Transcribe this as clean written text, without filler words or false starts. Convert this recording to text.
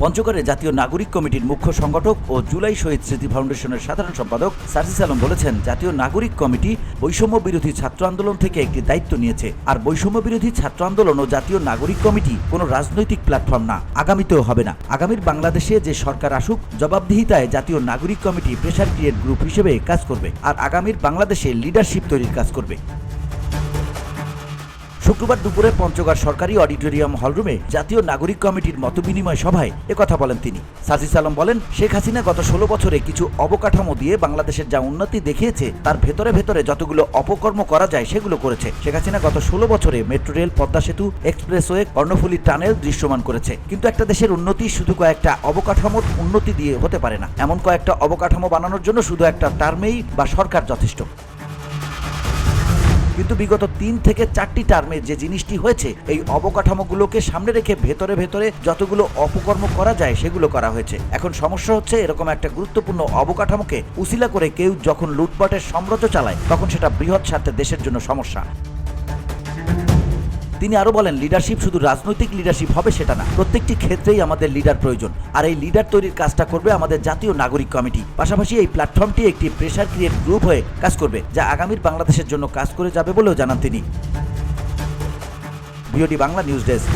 পঞ্চগড়ে জাতীয় নাগরিক কমিটির মুখ্য সংগঠক ও জুলাই শহীদ স্মৃতি ফাউন্ডেশনের সাধারণ সম্পাদক সার্জিস আলম বলেছেন, জাতীয় নাগরিক কমিটি বৈষম্য বিরোধী ছাত্র আন্দোলন থেকে একটি দায়িত্ব নিয়েছে। আর বৈষম্য বিরোধী ছাত্র আন্দোলন ও জাতীয় নাগরিক কমিটি কোনো রাজনৈতিক প্ল্যাটফর্ম না, আগামীতেও হবে না। আগামীর বাংলাদেশে যে সরকার আসুক, জবাবদিহিতায় জাতীয় নাগরিক কমিটি প্রেসার ক্রিয়েট গ্রুপ হিসেবে কাজ করবে আর আগামীর বাংলাদেশে লিডারশিপ তৈরির কাজ করবে। শুক্রবার দুপুরে পঞ্চগড় সরকারি অডিটোরিয়াম হলরুমে জাতীয় নাগরিক কমিটির মতবিনিময় সভায় একথা বলেন তিনি। সার্জিস আলম বলেন, শেখ হাসিনা গত 16 বছরে কিছু অবকাঠামো দিয়ে বাংলাদেশের যা উন্নতি দেখিয়েছে তার ভেতরে ভেতরে যতগুলো অপকর্ম করা যায় সেগুলো করেছে। শেখ হাসিনা গত 16 বছরে মেট্রো রেল, পদ্মা সেতু, এক্সপ্রেসওয়ে, কর্ণফুলী টানেল দৃশ্যমান করেছে। কিন্তু একটা দেশের উন্নতি শুধু কয়েকটা অবকাঠামোর উন্নতি দিয়ে হতে পারে না। এমন কয়েকটা অবকাঠামো বানানোর জন্য শুধু একটা টার্মেই বা সরকার যথেষ্ট। কিন্তু বিগত 3 থেকে 4টি টার্মে যে জিনিসটি হয়েছে, এই অবকাঠামোগুলোকে সামনে রেখে ভেতরে ভেতরে যতগুলো অপকর্ম করা যায় সেগুলো করা হয়েছে। এখন সমস্যা হচ্ছে, এরকম একটা গুরুত্বপূর্ণ অবকাঠামোকে উসিলা করে কেউ যখন লুটপাটের সাম্রাজ্য চালায় তখন সেটা বৃহৎ স্বার্থে দেশের জন্য সমস্যা। তিনি আরো বলেন, লিডারশিপ শুধু রাজনৈতিক লিডারশিপ হবে সেটা না, প্রত্যেকটি ক্ষেত্রেই আমাদের লিডার প্রয়োজন। আর এই লিডার তৈরির কাজটা করবে আমাদের জাতীয় নাগরিক কমিটি। পাশাপাশি এই প্ল্যাটফর্মটি একটি প্রেসার ক্রিয়েট গ্রুপ হয়ে কাজ করবে, যা আগামীর বাংলাদেশের জন্য কাজ করে যাবে বলেও জানান তিনি। VOD Bangla news desk.